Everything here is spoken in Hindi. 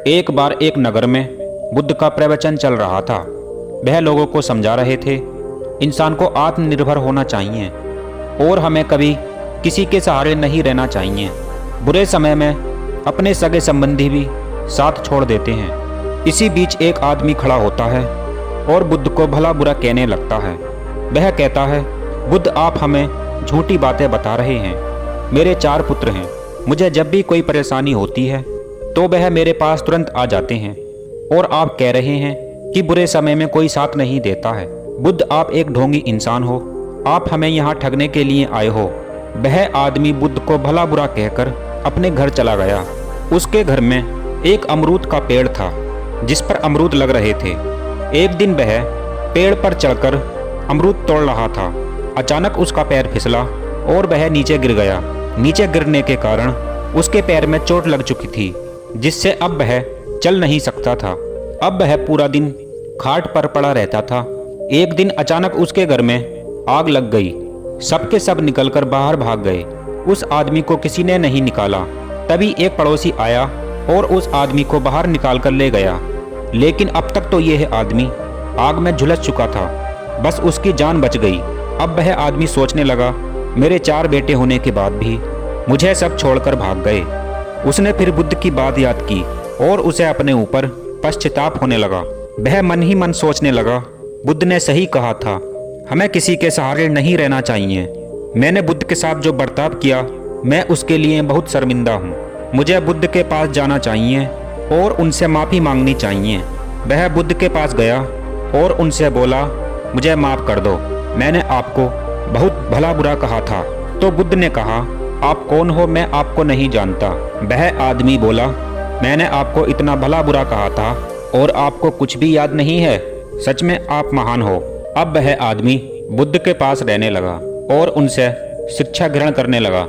एक बार एक नगर में बुद्ध का प्रवचन चल रहा था। वह लोगों को समझा रहे थे, इंसान को आत्मनिर्भर होना चाहिए और हमें कभी किसी के सहारे नहीं रहना चाहिए। बुरे समय में अपने सगे संबंधी भी साथ छोड़ देते हैं। इसी बीच एक आदमी खड़ा होता है और बुद्ध को भला बुरा कहने लगता है। वह कहता है, बुद्ध आप हमें झूठी बातें बता रहे हैं। मेरे 4 पुत्र हैं। मुझे जब भी कोई परेशानी होती है तो वह मेरे पास तुरंत आ जाते हैं और आप कह रहे हैं कि बुरे समय में कोई साथ नहीं देता है। बुद्ध आप एक ढोंगी इंसान हो, आप हमें यहाँ ठगने के लिए आए हो। वह आदमी बुद्ध को भला बुरा कहकर अपने घर चला गया। उसके घर में एक अमरूद का पेड़ था जिस पर अमरूद लग रहे थे। एक दिन वह पेड़ पर चढ़कर अमरूद तोड़ रहा था। अचानक उसका पैर फिसला और वह नीचे गिर गया। नीचे गिरने के कारण उसके पैर में चोट लग चुकी थी, जिससे अब वह चल नहीं सकता था। अब वह पूरा दिन खाट पर पड़ा रहता था। एक दिन अचानक उसके घर में आग लग गई। सबके सब निकलकर बाहर भाग गए। उस आदमी को किसी ने नहीं निकाला। तभी एक पड़ोसी आया और उस आदमी को बाहर निकाल कर ले गया। लेकिन अब तक तो यह आदमी आग में झुलस चुका था। बस उसकी जान बच गई। अब वह आदमी सोचने लगा, मेरे 4 बेटे होने के बाद भी मुझे सब छोड़कर भाग गए। उसने फिर बुद्ध की बात याद की और उसे अपने ऊपर पश्चाताप होने लगा। वह मन ही मन सोचने लगा, बुद्ध ने सही कहा था, हमें किसी के सहारे नहीं रहना चाहिए। मैंने बुद्ध के साथ जो बर्ताव किया, मैं उसके लिए बहुत शर्मिंदा हूँ। मुझे बुद्ध के पास जाना चाहिए और उनसे माफ़ी मांगनी चाहिए। वह बुद्ध के पास गया और उनसे बोला, मुझे माफ़ कर दो, मैंने आपको बहुत भला बुरा कहा था। तो बुद्ध ने कहा, आप कौन हो, मैं आपको नहीं जानता। वह आदमी बोला, मैंने आपको इतना भला बुरा कहा था और आपको कुछ भी याद नहीं है। सच में आप महान हो। अब वह आदमी बुद्ध के पास रहने लगा और उनसे शिक्षा ग्रहण करने लगा।